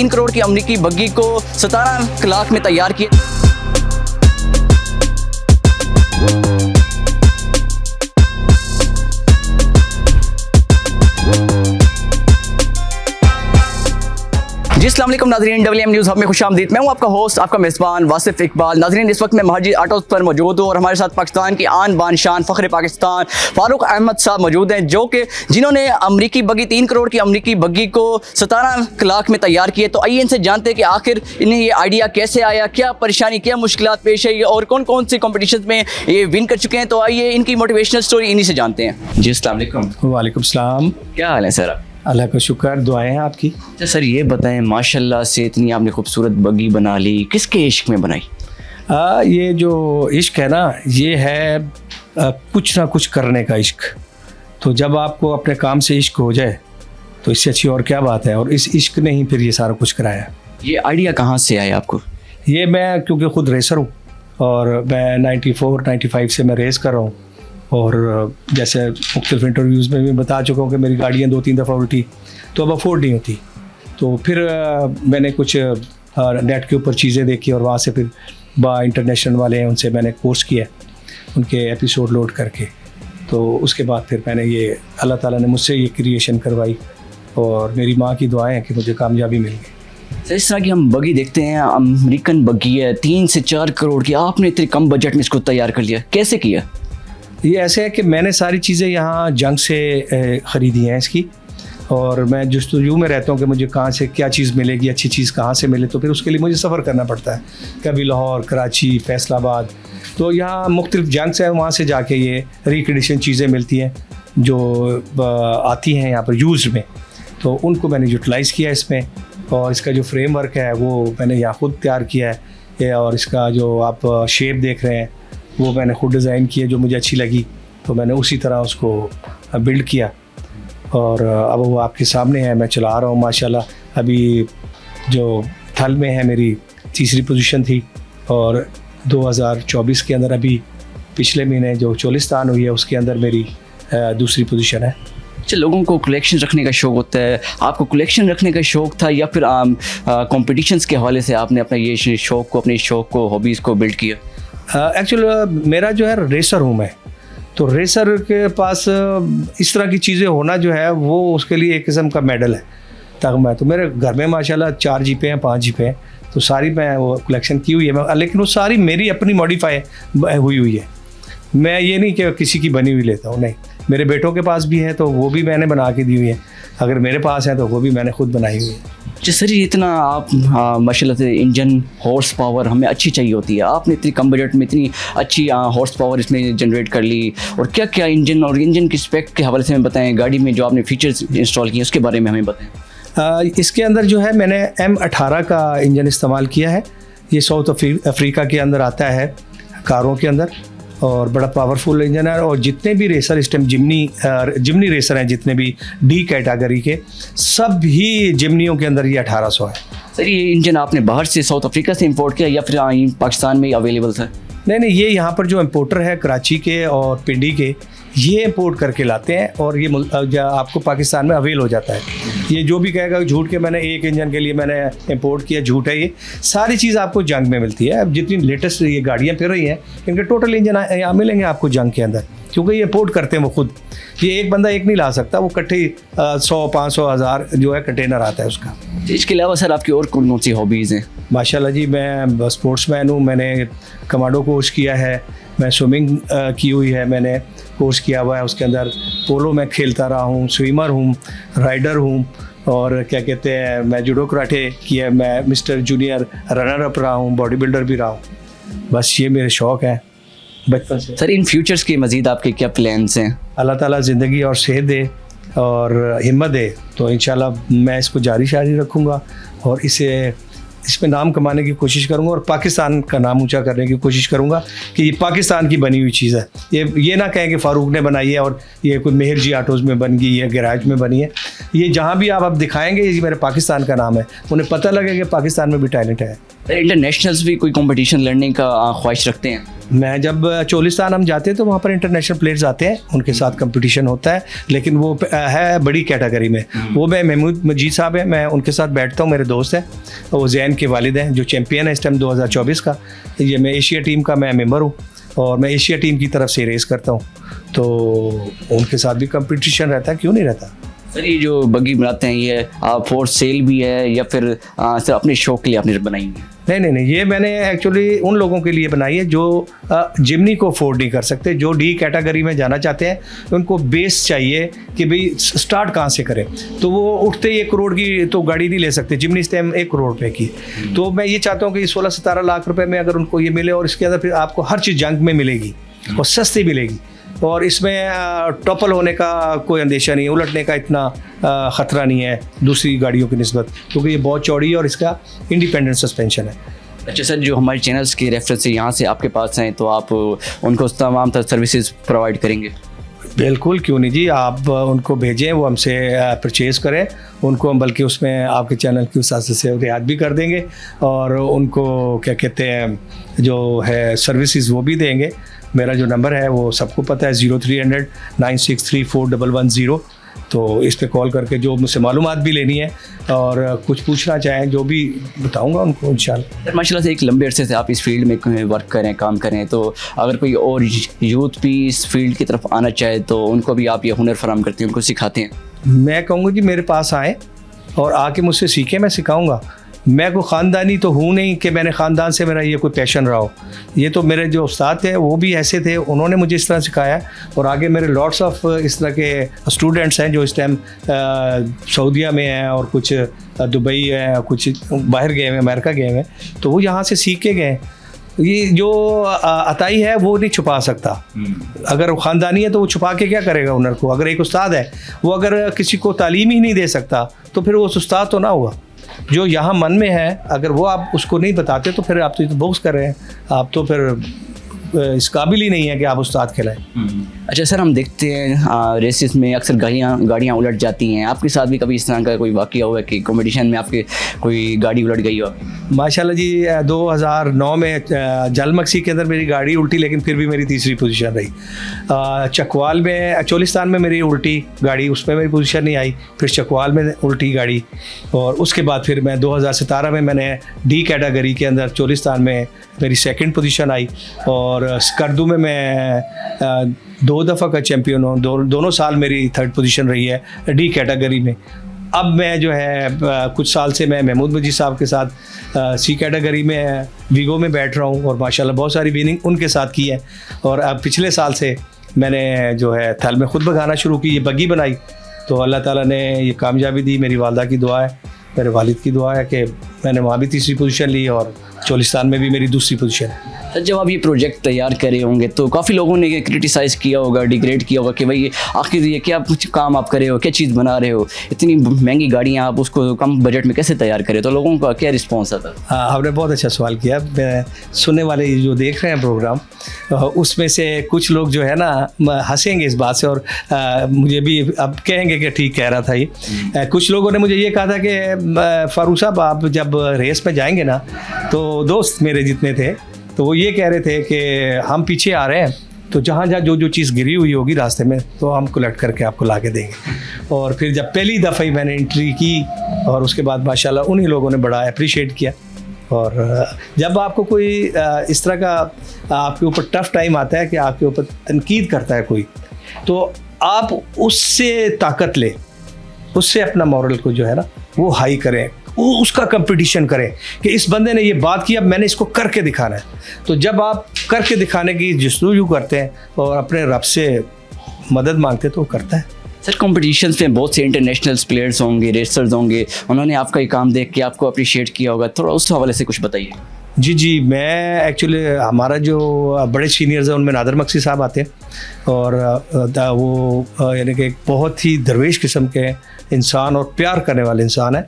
3 करोड़ की अमरीकी बग्गी को 17 लाख में तैयार किया। जी अस्सलाम वालेकुम नाज़रीन, WM न्यूज़ हब में खुशामदीद। मैं हूं आपका होस्ट, आपका मेज़बान वासिफ इकबाल। नाज़रीन, इस वक्त मैं महाजी ऑटोज़ पर मौजूद हूं और हमारे साथ पाकिस्तान की आन बान शान फ़ख्र पाकिस्तान फ़ारूक अहमद साहब मौजूद हैं, जो कि जिन्होंने अमरीकी बग्गी 3 करोड़ की अमरीकी बग्गी को 17 लाख में तैयार किए। तो आइए इनसे जानते हैं कि आखिर इन्हें ये आइडिया कैसे आया, क्या परेशानी, क्या मुश्किलात पेश है और कौन कौन से कॉम्पिटिशन में ये विन कर चुके हैं। तो आइए इनकी मोटिवेशनल स्टोरी इन्हीं से जानते हैं। जी अस्सलाम वालेकुम। वालेकुम सलाम। क्या हाल है सर? अल्लाह का शुक्र, दुआएं हैं आपकी। अच्छा सर, ये बताएं, माशाल्लाह से इतनी आपने खूबसूरत बग्गी बना ली, किसके इश्क में बनाई? ये जो इश्क है ना, ये है कुछ ना कुछ करने का इश्क। तो जब आपको अपने काम से इश्क हो जाए तो इससे अच्छी और क्या बात है। और इस इश्क ने ही फिर ये सारा कुछ कराया। ये आइडिया कहाँ से आया आपको? ये मैं क्योंकि ख़ुद रेसर हूँ और मैं 94-95 से मैं रेस कर रहा हूँ। और जैसे मुख्तलिफ इंटरव्यूज़ में भी बता चुका हूँ कि मेरी गाड़ियाँ 2-3 दफ़ा उल्टी, तो अब अफोर्ड नहीं होती। तो फिर मैंने कुछ नेट के ऊपर चीज़ें देखी और वहाँ से फिर इंटरनेशनल वाले हैं, उनसे मैंने कोर्स किया, उनके एपिसोड लोड करके। तो उसके बाद फिर मैंने ये अल्लाह ताला ने मुझसे ये क्रिएशन करवाई और मेरी माँ की दुआएं हैं कि मुझे कामयाबी मिल गई। सर, इस तरह की हम बग्गी देखते हैं, अमेरिकन बग्गी है 3 से 4 करोड़ की, आपने इतने कम बजट में इसको तैयार कर लिया, कैसे किया? ये ऐसे है कि मैंने सारी चीज़ें यहाँ जंग से ख़रीदी हैं इसकी, और मैं जस्तजू में रहता हूँ कि मुझे कहाँ से क्या चीज़ मिलेगी, अच्छी चीज़ कहाँ से मिले। तो फिर उसके लिए मुझे सफ़र करना पड़ता है, कभी लाहौर, कराची, फैसलाबाद। तो यहाँ मुख्तलिफ जंग से वहाँ से जाके ये रिकंडीशन चीज़ें मिलती हैं जो आती हैं यहाँ पर यूज़ में। तो उनको मैंने यूटिलाइज़ किया इसमें, और इसका जो फ्रेमवर्क है वो मैंने यहाँ ख़ुद तैयार किया है। और इसका जो आप शेप देख रहे हैं वो मैंने खुद डिज़ाइन किया, जो मुझे अच्छी लगी तो मैंने उसी तरह उसको बिल्ड किया। और अब वो आपके सामने है, मैं चला रहा हूँ माशाल्लाह। अभी जो थल में है मेरी तीसरी पोजीशन थी, और 2024 के अंदर अभी पिछले महीने जो चोलिस्तान हुई है उसके अंदर मेरी दूसरी पोजीशन है। अच्छा, लोगों को कलेक्शन रखने का शौक़ होता है, आपको कलेक्शन रखने का शौक़ था या फिर कॉम्पिटिशन्स के हवाले से आपने अपना ये शौक़ को, अपने शौक़ को, हॉबीज़ को बिल्ड किया? एक्चुअल मेरा जो है रेसर हूँ मैं, तो रेसर के पास इस तरह की चीज़ें होना जो है वो उसके लिए एक किस्म का मेडल है, तगमा है। तो मेरे घर में माशाल्लाह 4 जीपें हैं, 5 जीपें हैं, तो सारी मैं वो कलेक्शन की हुई है। लेकिन वो सारी मेरी अपनी मॉडिफाई हुई है। मैं ये नहीं कि किसी की बनी हुई लेता हूँ, नहीं। मेरे बेटों के पास भी है तो वो भी मैंने बना के दी हुई है, अगर मेरे पास है तो वो भी मैंने खुद बनाई हुई है। जी सर, इतना आप माशाल्लाह से इंजन हॉर्स पावर हमें अच्छी चाहिए होती है, आपने इतनी कम बजट में इतनी अच्छी हॉर्स पावर इसमें जनरेट कर ली। और क्या क्या इंजन और इंजन की स्पेक के हवाले से हमें बताएं, गाड़ी में जो आपने फीचर्स इंस्टॉल किए उसके बारे में हमें बताएं। इसके अंदर जो है मैंने M18 का इंजन इस्तेमाल किया है। ये साउथ अफ्रीका के अंदर आता है कारों के अंदर, और बड़ा पावरफुल इंजन है। और जितने भी रेसर इस टाइम जिमनी रेसर हैं, जितने भी D कैटेगरी के, सब ही जिमनियों के अंदर ये 1800 है। सर, ये इंजन आपने बाहर से साउथ अफ्रीका से इंपोर्ट किया या फिर पाकिस्तान में अवेलेबल था? नहीं, ये यहाँ पर जो इम्पोर्टर है कराची के और पिंडी के, ये इंपोर्ट करके लाते हैं और ये आपको पाकिस्तान में अवेल हो जाता है। ये जो भी कहेगा झूठ के मैंने एक इंजन के लिए मैंने इंपोर्ट किया, झूठ है। ये सारी चीज़ आपको जंग में मिलती है। अब जितनी लेटेस्ट ये गाड़ियाँ फिर रही हैं, इनके टोटल इंजन यहाँ मिलेंगे आपको जंग के अंदर, क्योंकि ये इंपोर्ट करते हैं वो खुद। ये एक बंदा एक नहीं ला सकता, वो इकट्ठे 100, 500, 1000 जो है कंटेनर आता है उसका। इसके अलावा सर आपकी और कौन कौन सी हॉबीज़ हैं? माशाल्लाह जी, मैं स्पोर्ट्समैन हूँ। मैंने कमांडो कोर्स किया है, मैं स्विमिंग की हुई है, मैंने कोर्स किया हुआ है। उसके अंदर पोलो मैं खेलता रहा हूँ, स्विमर हूँ, राइडर हूँ, और क्या कहते हैं, मैं जूडो कराटे किया, मैं मिस्टर जूनियर रनर अप रहा हूँ, बॉडी बिल्डर भी रहा हूँ। बस ये मेरे शौक़ हैं बचपन से। सर, इन फ्यूचर्स के मज़ीद आपके क्या प्लान्स हैं? अल्लाह ताला ज़िंदगी और सेहत दे और हिम्मत दे, तो इंशाल्लाह मैं इसको जारी रखूँगा और इसमें नाम कमाने की कोशिश करूंगा और पाकिस्तान का नाम ऊंचा करने की कोशिश करूंगा कि ये पाकिस्तान की बनी हुई चीज़ है। ये ना कहें कि फ़ारूक ने बनाई है और ये कोई मेहर जी ऑटोज़ में बन गई है, गैराज में बनी है। ये जहाँ भी आप दिखाएंगे ये मेरे पाकिस्तान का नाम है, उन्हें पता लगे कि पाकिस्तान में भी टैलेंट है। इंटरनेशनल्स भी कोई कंपटीशन लड़ने का ख्वाहिश रखते हैं? मैं जब चोलिस्तान हम जाते हैं तो वहाँ पर इंटरनेशनल प्लेयर्स आते हैं, उनके साथ कंपटीशन होता है, लेकिन वो है बड़ी कैटेगरी में। वो मैं महमूद मजीद साहब हैं, मैं उनके साथ बैठता हूँ, मेरे दोस्त हैं, वो जैन के वालिद हैं जो चैम्पियन है इस टाइम 2024 का। ये मैं एशिया टीम का मैं मेंबर हूँ और मैं एशिया टीम की तरफ से रेस करता हूँ, तो उनके साथ भी कंपटीशन रहता है, क्यों नहीं रहता। सर ये जो बग्गी बनाते हैं ये फॉर सेल भी है या फिर सिर्फ अपने शौक के लिए आपने बनाई है? नहीं, ये मैंने एक्चुअली उन लोगों के लिए बनाई है जो जिमनी को अफोर्ड नहीं कर सकते, जो डी कैटेगरी में जाना चाहते हैं, उनको बेस चाहिए कि भाई स्टार्ट कहाँ से करें। तो वो उठते ही 1 करोड़ की तो गाड़ी नहीं ले सकते, जिमनी इस टाइम 1 करोड़ रुपए की। तो मैं ये चाहता हूँ कि 16-17 लाख रुपए में अगर उनको ये मिले और इसके अंदर फिर आपको हर चीज़ जंग में मिलेगी और सस्ती मिलेगी, और इसमें टॉपल होने का कोई अंदेशा नहीं है, उलटने का इतना ख़तरा नहीं है दूसरी गाड़ियों की निस्बत, क्योंकि ये बहुत चौड़ी है और इसका इंडिपेंडेंट सस्पेंशन है। अच्छा सर, जो हमारे चैनल्स के रेफरेंस से यहाँ से आपके पास हैं तो आप उनको तमाम तरह सर्विसेज प्रोवाइड करेंगे? बिल्कुल, क्यों नहीं जी, आप उनको भेजें, वो हमसे परचेज़ करें, उनको हम बल्कि उसमें आपके चैनल की उस से रियायत भी कर देंगे और उनको क्या कहते हैं जो है सर्विसेज वो भी देंगे। मेरा जो नंबर है वो सबको पता है, 0300 963 4110। तो इस पे कॉल करके जो मुझसे मालूमात भी लेनी है और कुछ पूछना चाहें जो भी बताऊंगा उनको इंशाल्लाह। सर माशाल्लाह से एक लंबे अरसे से आप इस फील्ड में वर्क करें, काम करें, तो अगर कोई और यूथ भी इस फील्ड की तरफ आना चाहे तो उनको भी आप ये हुनर फराम करते हैं, उनको सिखाते हैं? मैं कहूँगा जी मेरे पास आएँ और आके मुझसे सीखें, मैं सिखाऊँगा। मैं कोई ख़ानदानी तो हूँ नहीं कि मैंने ख़ानदान से मेरा ये कोई पैशन रहा हो। ये तो मेरे जो उस्ताद थे वो भी ऐसे थे, उन्होंने मुझे इस तरह सिखाया और आगे मेरे लॉट्स ऑफ इस तरह के स्टूडेंट्स हैं जो इस टाइम सऊदीया में हैं और कुछ दुबई है, कुछ बाहर गए हैं, अमेरिका गए हैं, तो वो यहाँ से सीख के गए। ये जो अताई है वो नहीं छुपा सकता। अगर वो ख़ानदानी है तो वो छुपा के क्या करेगा हुनर को। अगर एक उस्ताद है वो अगर किसी को तालीम ही नहीं दे सकता तो फिर वो उस्ताद तो ना हुआ। जो यहाँ मन में है अगर वो आप उसको नहीं बताते तो फिर आप तो बोक्स कर रहे हैं, आप तो फिर इस काबिल ही नहीं है कि आप उस्ताद खिलाएं। अच्छा सर, हम देखते हैं रेसेस में अक्सर गाड़ियाँ उलट जाती हैं, आपके साथ भी कभी इस तरह का कोई वाक़या हुआ है कि कंपटीशन में आपके कोई गाड़ी उलट गई हो? माशाल्लाह जी 2009 में जलमक्सी के अंदर मेरी गाड़ी उल्टी, लेकिन फिर भी मेरी तीसरी पोजीशन रही। चकवाल में चोलिस्तान में मेरी उल्टी गाड़ी, उसमें मेरी पोजीशन नहीं आई, फिर चकवाल में उल्टी गाड़ी, और उसके बाद फिर मैं 2017 में मैंने डी कैटेगरी के अंदर चोलिस्तान में मेरी सेकंड पोजीशन आई, और स्कर्दू में मैं 2 दफ़ा का चैम्पियन हूँ। दोनों साल मेरी 3rd पोजीशन रही है डी कैटेगरी में। अब मैं जो है कुछ साल से मैं महमूद मजीद साहब के साथ सी कैटेगरी में वीगो में बैठ रहा हूँ और माशाल्लाह बहुत सारी विनिंग उनके साथ की है। और अब पिछले साल से मैंने जो है थल में ख़ुद भगाना शुरू की, ये बग्गी बनाई, तो अल्लाह ताला ने ये कामयाबी दी। मेरी वालदा की दुआ है, मेरे वालिद की दुआ है कि मैंने वहाँ भी तीसरी पोजीशन ली और चोलिस्तान में भी मेरी दूसरी पोजीशन है। सर जब आप ये प्रोजेक्ट तैयार करे होंगे तो काफ़ी लोगों ने ये क्रिटिसाइज़ किया होगा, डिग्रेड किया होगा कि भाई आखिर ये क्या कुछ काम आप करे हो, क्या चीज़ बना रहे हो, इतनी महंगी गाड़ियाँ आप उसको कम बजट में कैसे तैयार करें, तो लोगों का क्या रिस्पॉन्स आता? हाँ, आपने बहुत अच्छा सवाल किया। मैं सुनने वाले जो देख रहे हैं प्रोग्राम, उसमें से कुछ लोग जो है ना हंसेंगे इस बात से और मुझे भी अब कहेंगे कि ठीक कह रहा था ये। कुछ लोगों ने मुझे ये कहा था कि फारूक साहब आप जब रेस में जाएंगे ना, तो दोस्त मेरे जितने थे तो वो ये कह रहे थे कि हम पीछे आ रहे हैं, तो जहाँ जहाँ जो जो चीज़ गिरी हुई होगी रास्ते में तो हम कलेक्ट करके आपको ला के देंगे। और फिर जब पहली दफ़ा ही मैंने एंट्री की और उसके बाद माशाल्लाह उन्हीं लोगों ने बड़ा अप्रिशिएट किया। और जब आपको कोई इस तरह का आपके ऊपर टफ़ टाइम आता है कि आपके ऊपर तनकीद करता है कोई, तो आप उससे ताकत लें, उससे अपना मॉरल को जो है ना वो हाई करें, वो उसका कंपटीशन करें कि इस बंदे ने ये बात की, अब मैंने इसको करके दिखाना है। तो जब आप करके दिखाने की जस्तजू करते हैं और अपने रब से मदद मांगते हैं तो वो करता है। सर कॉम्पिटिशन्स में बहुत से इंटरनेशनल प्लेयर्स होंगे, रेसर्स होंगे, उन्होंने आपका ये काम देख के आपको अप्रिशिएट किया होगा, थोड़ा उस हवाले से कुछ बताइए। जी, मैं एक्चुअली हमारा जो बड़े सीनियर्स हैं उनमें नादर मक्सी साहब आते हैं और वो यानी कि एक बहुत ही दरवेश किस्म के इंसान और प्यार करने वाले इंसान है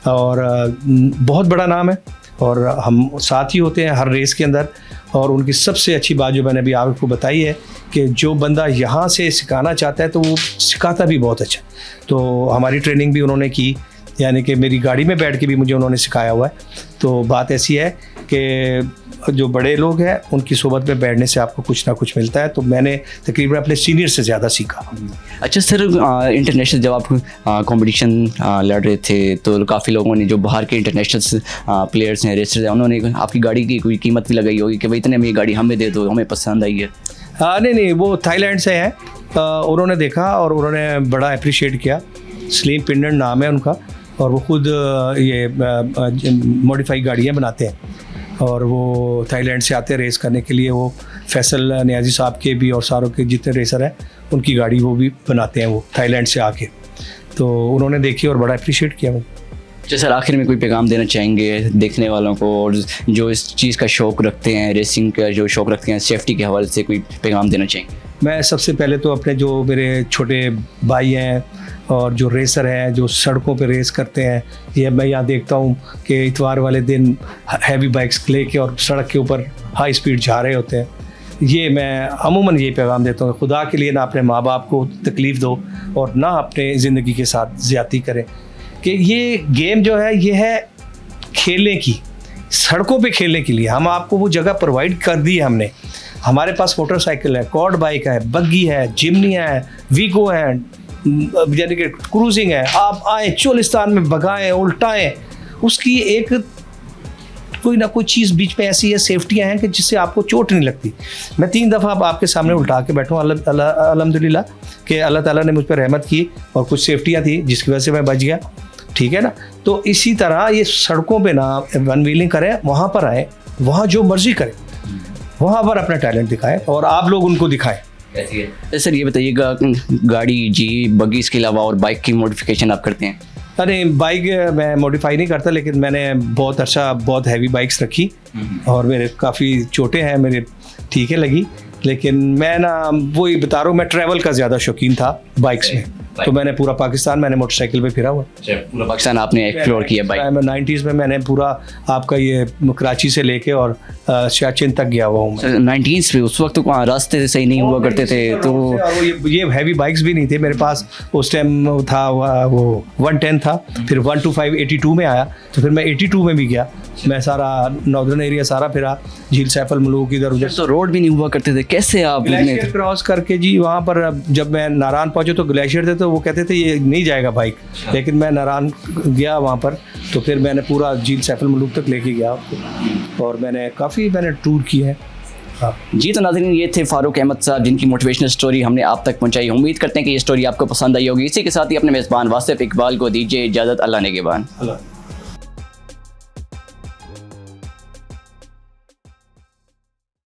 और बहुत बड़ा नाम है और हम साथ ही होते हैं हर रेस के अंदर। और उनकी सबसे अच्छी बात जो मैंने अभी आपको बताई है कि जो बंदा यहाँ से सिखाना चाहता है तो वो सिखाता भी बहुत अच्छा। तो हमारी ट्रेनिंग भी उन्होंने की, यानी कि मेरी गाड़ी में बैठ के भी मुझे उन्होंने सिखाया हुआ है। तो बात ऐसी है कि जो बड़े लोग हैं उनकी सोबत में बैठने से आपको कुछ ना कुछ मिलता है। तो मैंने तकरीबन अपने सीनियर से ज़्यादा सीखा। अच्छा सर, इंटरनेशनल जब आप कंपटीशन लड़ रहे थे तो काफ़ी लोगों ने, जो बाहर के इंटरनेशनल प्लेयर्स हैं, रेसर्स हैं, उन्होंने आपकी गाड़ी की कोई कीमत भी लगाई होगी कि भाई इतने में ये गाड़ी हमें दे दो, हमें पसंद आई है? नहीं, वो थाईलैंड से हैं। उन्होंने देखा और उन्होंने बड़ा अप्रिशिएट किया। स्लीम पिंडन नाम है उनका, और वो खुद ये मॉडिफाई गाड़ियाँ बनाते हैं और वो थाईलैंड से आते हैं रेस करने के लिए। वो फैसल नियाजी साहब के भी और सारों के जितने रेसर हैं उनकी गाड़ी वो भी बनाते हैं, वो थाईलैंड से आके। तो उन्होंने देखी और बड़ा अप्रिशिएट किया वो। अच्छा सर, आखिर में कोई पैगाम देना चाहेंगे देखने वालों को, और जो इस चीज़ का शौक़ रखते हैं, रेसिंग का जो शौक़ रखते हैं, सेफ्टी के हवाले से कोई पैगाम देना चाहेंगे? मैं सबसे पहले तो अपने जो मेरे छोटे भाई हैं और जो रेसर हैं जो सड़कों पे रेस करते हैं, ये मैं यहाँ देखता हूँ कि इतवार वाले दिन हैवी बाइक्स लेके और सड़क के ऊपर हाई स्पीड जा रहे होते हैं। ये मैं अमूमन यही पैगाम देता हूँ, खुदा के लिए ना अपने माँ बाप को तकलीफ़ दो और ना अपने ज़िंदगी के साथ ज़्यादती करें। कि ये गेम जो है ये है खेलने की, सड़कों पे खेलने के लिए। हम आपको वो जगह प्रोवाइड कर दी है हमने। हमारे पास मोटरसाइकिल है, क्वाड बाइक है, बग्गी है, जिमनियाँ है, वीगो है, यानी कि क्रूजिंग है। आप आए चोलिस्तान में भगाएं, उल्टाएं, उसकी एक कोई ना कोई चीज़ बीच में ऐसी है, सेफ्टियाँ हैं कि जिससे आपको चोट नहीं लगती। मैं 3 दफ़ा अब आपके सामने उल्टा के बैठूँ, अल्हम्दुलिल्लाह कि अल्लाह ताला ने मुझ पर रहमत की और कुछ सेफ्टियाँ थी जिसकी वजह से मैं बच गया। ठीक है ना। तो इसी तरह ये सड़कों पे ना वन व्हीलिंग करें, वहाँ पर आए, वहाँ जो मर्जी करें, वहाँ पर अपना टैलेंट दिखाएं और आप लोग उनको दिखाएं। सर ये बताइएगा, गाड़ी, जीप, बग्गी, इसके अलावा और बाइक की मॉडिफिकेशन आप करते हैं? अरे बाइक मैं मॉडिफाई नहीं करता, लेकिन मैंने बहुत अच्छा बहुत हैवी बाइक्स रखी और मेरे काफ़ी चोटें हैं मेरे, ठीक है लगी। लेकिन मैं ना वही बता रहा हूँ, मैं ट्रैवल का ज़्यादा शौकीन था बाइक्स में। तो मैंने पूरा पाकिस्तान मैंने मोटरसाइकिल पे फिरा हुआ। पूरा पाकिस्तान आपने एक्सप्लोर किया बाइक? 90s में मैंने पूरा आपका ये कराची से लेके और सियाचिन तक गया हुआ हूँ मैं। 90s पे उस वक्त तो वहाँ रास्ते सही नहीं हुआ करते थे, तो ये हैवी बाइक्स भी नहीं थे मेरे पास उस टाइम। था वो 110 था, फिर 125 82 में आया, तो फिर मैं 82 में भी गया। मैं सारा नॉर्दर्न एरिया सारा फिरा, झील सैफल मलूक इधर उधर। तो रोड भी नहीं हुआ करते थे, कैसे आप? ग्लेशियर क्रॉस करके जी वहाँ पर जब मैं नारायण पहुँचे तो ग्लेशियर थे, तो वो कहते थे ये नहीं जाएगा बाइक, लेकिन मैं नारायण गया वहाँ पर, तो फिर मैंने पूरा झील सैफल मलूक तक लेके गया और मैंने टूर की है। हाँ जी। तो नाज़रीन, ये थे फारूक अहमद साहब, जिनकी मोटिवेशनल स्टोरी हमने आप तक पहुंचाई। उम्मीद करते हैं कि ये स्टोरी आपको पसंद आई होगी। इसी के साथ ही अपने मेज़बान वासिफ इकबाल को दीजिए इजाज़त। अल्लाह ने के बाद।